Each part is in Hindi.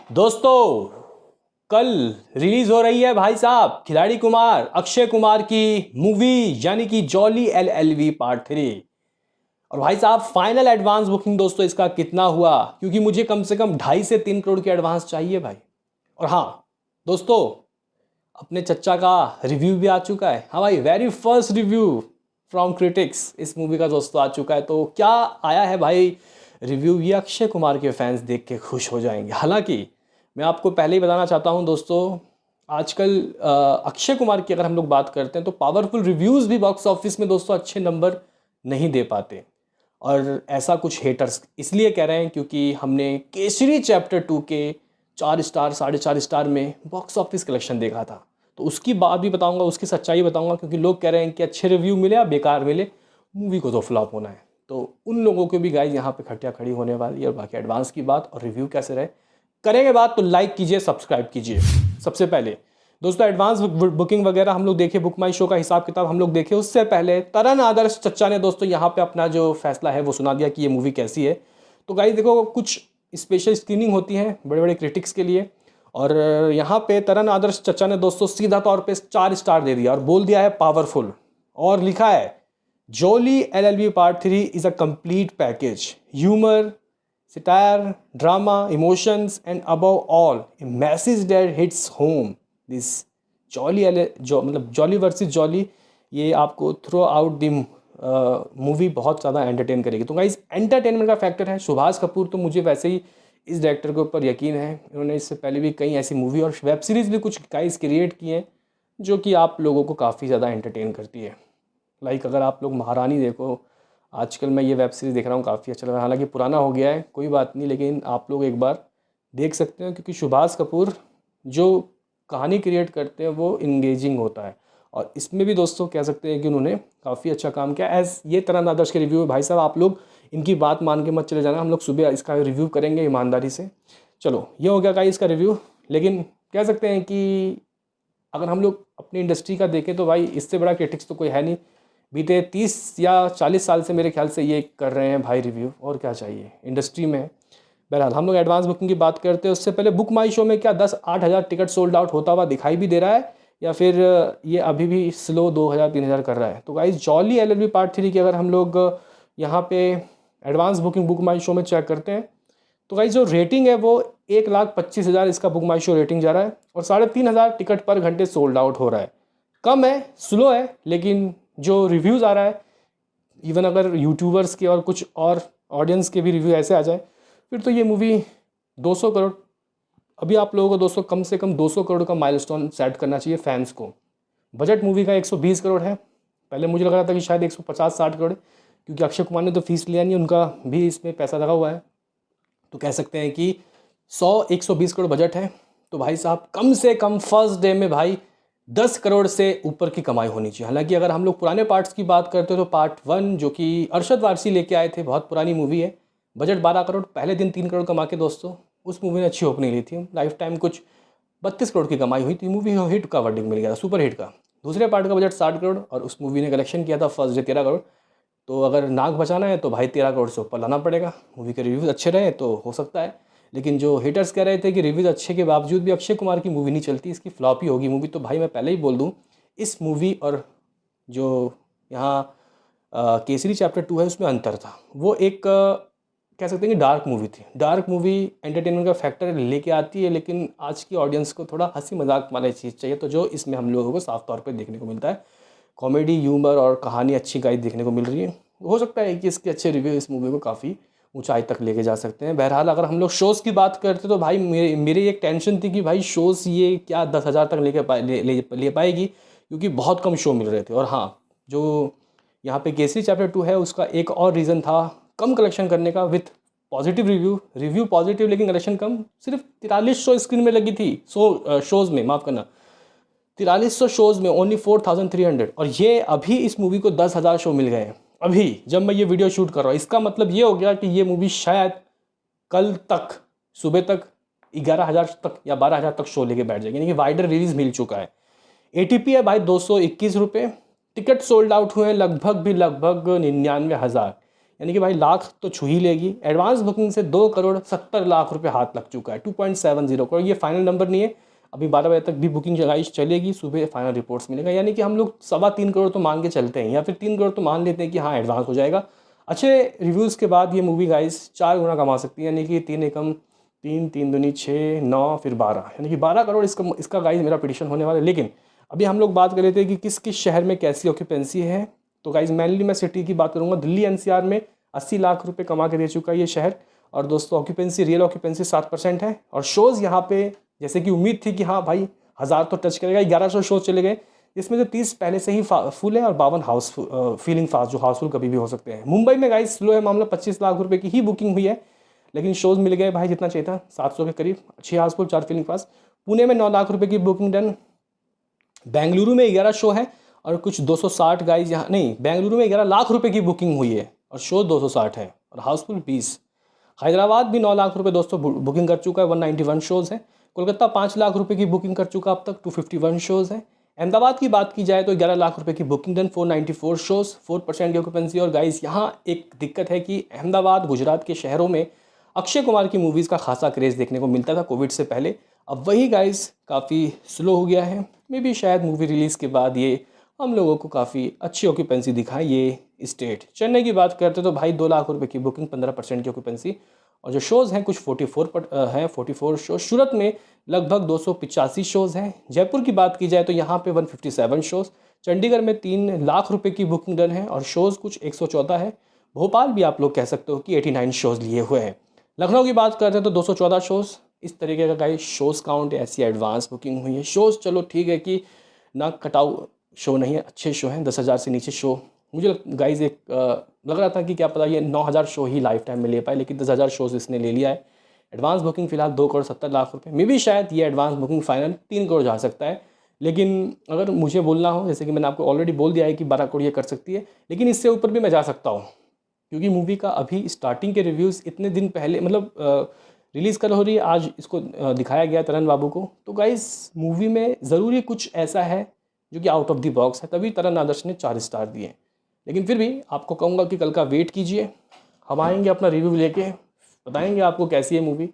दोस्तों, कल रिलीज हो रही है भाई साहब खिलाड़ी कुमार अक्षय कुमार की मूवी यानी कि जॉली LLV पार्ट 3। और भाई साहब फाइनल एडवांस बुकिंग दोस्तों इसका कितना हुआ, क्योंकि मुझे कम से कम 2.5 से 3 करोड़ की एडवांस चाहिए भाई। और हाँ दोस्तों, अपने चच्चा का रिव्यू भी आ चुका है। हाँ भाई, very first review from critics इस मूवी का दोस्तों आ चुका है। तो क्या आया है भाई रिव्यू, ये अक्षय कुमार के फैंस देख के खुश हो जाएंगे। हालांकि मैं आपको पहले ही बताना चाहता हूँ दोस्तों, आजकल अक्षय कुमार की अगर हम लोग बात करते हैं तो पावरफुल रिव्यूज़ भी बॉक्स ऑफिस में दोस्तों अच्छे नंबर नहीं दे पाते। और ऐसा कुछ हेटर्स इसलिए कह रहे हैं क्योंकि हमने केसरी चैप्टर 2 के 4 स्टार 4.5 स्टार में बॉक्स ऑफिस कलेक्शन देखा था। तो उसकी बात भी बताऊंगा, उसकी सच्चाई बताऊंगा, क्योंकि लोग कह रहे हैं कि अच्छे रिव्यू मिले या बेकार मिले, मूवी को तो फ्लॉप होना है। तो उन लोगों को भी गाइस यहाँ पे खटिया खड़ी होने वाली है। और बाकी एडवांस की बात और रिव्यू कैसे रहे करेंगे बात, तो लाइक कीजिए, सब्सक्राइब कीजिए। सबसे पहले दोस्तों एडवांस बुकिंग वगैरह हम लोग देखे, बुक माई शो का हिसाब किताब हम लोग देखे, उससे पहले तरन आदर्श चच्चा ने दोस्तों यहाँ पे अपना जो फैसला है वो सुना दिया कि ये मूवी कैसी है। तो गाइस देखो, कुछ स्पेशल स्क्रीनिंग होती है बड़े बड़े क्रिटिक्स के लिए, और यहाँ पे तरन आदर्श चच्चा ने दोस्तों सीधा तौर पे 4 स्टार दे दिया और बोल दिया है पावरफुल। और लिखा है jolly LLV part 3 is a complete package, humour, satire, drama, emotions, and above all, a message that hits home. This मतलब जॉली वर्सेस जॉली, ये आपको थ्रू आउट द मूवी बहुत ज़्यादा एंटरटेन करेगी। तो गाइस एंटरटेनमेंट का फैक्टर है। सुभाष कपूर तो मुझे वैसे ही इस डायरेक्टर के ऊपर यकीन है, इन्होंने इससे पहले भी कई ऐसी मूवी और वेब सीरीज़ भी कुछ गाइस क्रिएट किए हैं जो कि आप लोगों को काफ़ी ज़्यादा एंटरटेन करती है। लाइक अगर आप लोग महारानी देखो, आजकल मैं ये वेब सीरीज़ देख रहा हूँ, काफ़ी अच्छा लग रहा है। हालांकि पुराना हो गया है, कोई बात नहीं, लेकिन आप लोग एक बार देख सकते हैं, क्योंकि सुभाष कपूर जो कहानी क्रिएट करते हैं वो इंगेजिंग होता है। और इसमें भी दोस्तों कह सकते हैं कि उन्होंने काफ़ी अच्छा काम किया। एज ये तरन आदर्श के रिव्यू है भाई साहब, आप लोग इनकी बात मान के मत चले जाना, हम लोग सुबह इसका रिव्यू करेंगे ईमानदारी से। चलो ये हो गया भाई इसका रिव्यू। लेकिन कह सकते हैं कि अगर हम लोग अपनी इंडस्ट्री का देखें तो भाई इससे बड़ा क्रिटिक्स तो कोई है नहीं। बीते 30 या 40 साल से मेरे ख्याल से ये कर रहे हैं भाई रिव्यू, और क्या चाहिए इंडस्ट्री में। बहरहाल हम लोग एडवांस बुकिंग की बात करते हैं, उससे पहले बुक माई शो में क्या 10-8 हज़ार टिकट सोल्ड आउट होता हुआ दिखाई भी दे रहा है, या फिर ये अभी भी स्लो 2,000-3,000 कर रहा है। तो गाइस जॉली LLV पार्ट 3 की अगर हम लोग यहाँ पे एडवांस बुकिंग बुक माई शो में चेक करते हैं तो गाइस जो रेटिंग है वो 1,25,000 इसका बुक माई शो रेटिंग जा रहा है, और 3,500 टिकट पर घंटे सोल्ड आउट हो रहा है। कम है, स्लो है, लेकिन जो रिव्यूज़ आ रहा है, इवन अगर यूट्यूबर्स के और कुछ और ऑडियंस के भी रिव्यू ऐसे आ जाए, फिर तो ये मूवी 200 करोड़, अभी आप लोगों को दोस्तों कम से कम 200 करोड़ का माइलस्टोन सेट करना चाहिए फैंस को। बजट मूवी का 120 करोड़ है, पहले मुझे लग रहा था कि शायद 150-60 करोड़, क्योंकि अक्षय कुमार ने तो फीस लिया नहीं, उनका भी इसमें पैसा लगा हुआ है। तो कह सकते हैं कि 100-120 करोड़ बजट है। तो भाई साहब कम से कम फर्स्ट डे में भाई 10 करोड़ से ऊपर की कमाई होनी चाहिए। हालांकि अगर हम लोग पुराने पार्ट्स की बात करते हैं तो पार्ट 1 जो कि अरशद वारसी लेके आए थे, बहुत पुरानी मूवी है, बजट 12 करोड़, पहले दिन 3 करोड़ कमा के दोस्तों उस मूवी ने अच्छी ओपनिंग ली थी। लाइफ टाइम कुछ 32 करोड़ की कमाई हुई थी, मूवी हिट का वर्डिंग मिल गया था, सुपर हिट का। दूसरे पार्ट का बजट 60 करोड़ और उस मूवी ने कलेक्शन किया था फर्स्ट डे 13 करोड़। तो अगर नाक बचाना है तो भाई 13 करोड़ से ऊपर लाना पड़ेगा। मूवी के रिव्यूज़ अच्छे रहे तो हो सकता है, लेकिन जो हेटर्स कह रहे थे कि रिव्यूज़ अच्छे के बावजूद भी अक्षय कुमार की मूवी नहीं चलती, इसकी फ्लॉप ही होगी मूवी, तो भाई मैं पहले ही बोल दूँ, इस मूवी और जो यहाँ केसरी चैप्टर 2 है उसमें अंतर था। वो एक कह सकते हैं कि डार्क मूवी थी। डार्क मूवी एंटरटेनमेंट का फैक्टर लेके आती है, लेकिन आज की ऑडियंस को थोड़ा हंसी मजाक वाली चीज़ चाहिए, तो जो इसमें हम लोगों को साफ तौर पर देखने को मिलता है। कॉमेडी, ह्यूमर और कहानी अच्छी गाइड देखने को मिल रही है। हो सकता है कि इसके अच्छे रिव्यू इस मूवी को काफ़ी ऊंचाई तक लेके जा सकते हैं। बहरहाल अगर हम लोग शोज़ की बात करते तो भाई मेरी एक टेंशन थी कि भाई शोज़ ये क्या 10,000 तक ले पाएगी, क्योंकि बहुत कम शो मिल रहे थे। और हाँ, जो यहाँ पे केसरी चैप्टर 2 है उसका एक और रीज़न था कम कलेक्शन करने का, विथ पॉजिटिव रिव्यू पॉजिटिव, लेकिन कलेक्शन कम। सिर्फ 4300 स्क्रीन में लगी थी शोज़ में, माफ़ करना, 4300 शोज़ में ओनली 4,300। और ये अभी इस मूवी को 10,000 शो मिल गए हैं अभी जब मैं ये वीडियो शूट कर रहा हूँ। इसका मतलब ये हो गया कि ये मूवी शायद कल तक सुबह तक 11,000 तक या 12,000 तक शो लेके बैठ जाएगी, यानी कि वाइडर रिलीज मिल चुका है। ATP है भाई 221 रुपये। टिकट सोल्ड आउट हुए हैं लगभग 99,000, यानी कि भाई लाख तो छू ही लेगी। एडवांस बुकिंग से 2,70,00,000 रुपये हाथ लग चुका है, 2.70 करोड़। ये फाइनल नंबर नहीं है, अभी 12 बजे तक भी बुकिंग गाइस चलेगी, सुबह फाइनल रिपोर्ट्स मिलेगा। यानी कि हम लोग 3.25 करोड़ तो मान के चलते हैं, या फिर 3 करोड़ तो मान लेते हैं कि हाँ एडवांस हो जाएगा। अच्छे रिव्यूज़ के बाद ये मूवी गाइस 4 गुना कमा सकती है, यानी कि 3 एकम 3, 3 दूनी 6, 9 फिर 12, यानी कि 12 करोड़ इसका गाइस मेरा प्रेडिक्शन होने वाला है। लेकिन अभी हम लोग बात कर रहे थे कि किस किस शहर में कैसी ऑक्यूपेंसी है, तो गाइस मेनली मैं सिटी की बात करूँगा। दिल्ली एनसीआर में 80 लाख रुपए कमा के दे चुका है ये शहर। और दोस्तों ऑक्यूपेंसी, रियल ऑक्यूपेंसी 7% है। और शोज़ यहाँ पे जैसे कि उम्मीद थी कि हाँ भाई 1000 तो टच करेगा, 1100 शोज चले गए, जिसमें से 30 पहले से ही फुल है और 52 हाउस फीलिंग फास्ट, जो हाउसफुल कभी भी हो सकते हैं। मुंबई में गाइस स्लो है मामला, 25 लाख रुपए की ही बुकिंग हुई है, लेकिन शोज़ मिल गए भाई जितना चाहिए था, 700 के करीब, 6 हाउसफुल 4 फीलिंग फास्ट। पुणे में 9 लाख रुपए की बुकिंग डन। बेंगलुरु में 11 शो है और कुछ 260 गाइज यहाँ, नहीं बेंगलुरु में 11 लाख रुपए की बुकिंग हुई है और शो 260 है और हाउसफुल 20। हैदराबाद भी 9 लाख रुपए दोस्तों बुकिंग कर चुका है, 191 शोज़ है। कोलकाता 5 लाख रुपए की बुकिंग कर चुका अब तक, 251 शोज़ है। अहमदाबाद की बात की जाए तो 11 लाख रुपए की बुकिंग डन, 494 शोज़, 4% की ऑक्यूपेंसी। और गाइस यहाँ एक दिक्कत है कि अहमदाबाद गुजरात के शहरों में अक्षय कुमार की मूवीज़ का खासा क्रेज़ देखने को मिलता था कोविड से पहले, अब वही गाइस काफ़ी स्लो हो गया है। मे भी शायद मूवी रिलीज़ के बाद ये हम लोगों को काफ़ी अच्छी ऑक्यूपेंसी दिखाए ये स्टेट। चेन्नई की बात करते तो भाई 2 लाख रुपए की बुकिंग, 15% की ऑक्यूपेंसी। और जो शोज़ हैं कुछ 44 शोज़। सूरत में लगभग 285 शोज़ हैं। जयपुर की बात की जाए तो यहाँ पे 157 शोज़। चंडीगढ़ में 3 लाख रुपए की बुकिंग डन है और शोज़ कुछ 114 है। भोपाल भी आप लोग कह सकते हो कि 89 शोज़ लिए हुए हैं। लखनऊ की बात करते हैं तो 214 शोज़। इस तरीके का गाइस शोज़ काउंट ऐसी एडवांस बुकिंग हुई है। शोज़ चलो ठीक है कि ना कटाऊ शो नहीं है, अच्छे शो हैं, 10,000 से नीचे शो। मुझे गाइस एक लग रहा था कि क्या पता ये 9,000 शो ही लाइफ टाइम में ले पाए, लेकिन 10,000 शोज़ इसने ले लिया है। एडवांस बुकिंग फिलहाल 2,70,00,000 रुपये, मे भी शायद ये एडवांस बुकिंग फाइनल 3 करोड़ जा सकता है। लेकिन अगर मुझे बोलना हो, जैसे कि मैंने आपको ऑलरेडी बोल दिया है कि 12 करोड़ ये कर सकती है, लेकिन इससे ऊपर भी मैं जा सकता हूँ, क्योंकि मूवी का अभी स्टार्टिंग के रिव्यूज़ इतने दिन पहले, मतलब रिलीज़ कल हो रही है, आज इसको दिखाया गया तरण बाबू को। तो गाइस मूवी में ज़रूरी कुछ ऐसा है जो कि आउट ऑफ द बॉक्स है, तभी तरण आदर्श ने 4 स्टार दिए। लेकिन फिर भी आपको कहूँगा कि कल का वेट कीजिए, हम आएंगे अपना रिव्यू लेके, बताएंगे आपको कैसी है मूवी,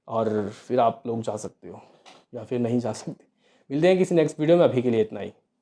और फिर आप लोग जा सकते हो या फिर नहीं जा सकते। मिलते हैं किसी नेक्स्ट वीडियो में, अभी के लिए इतना ही।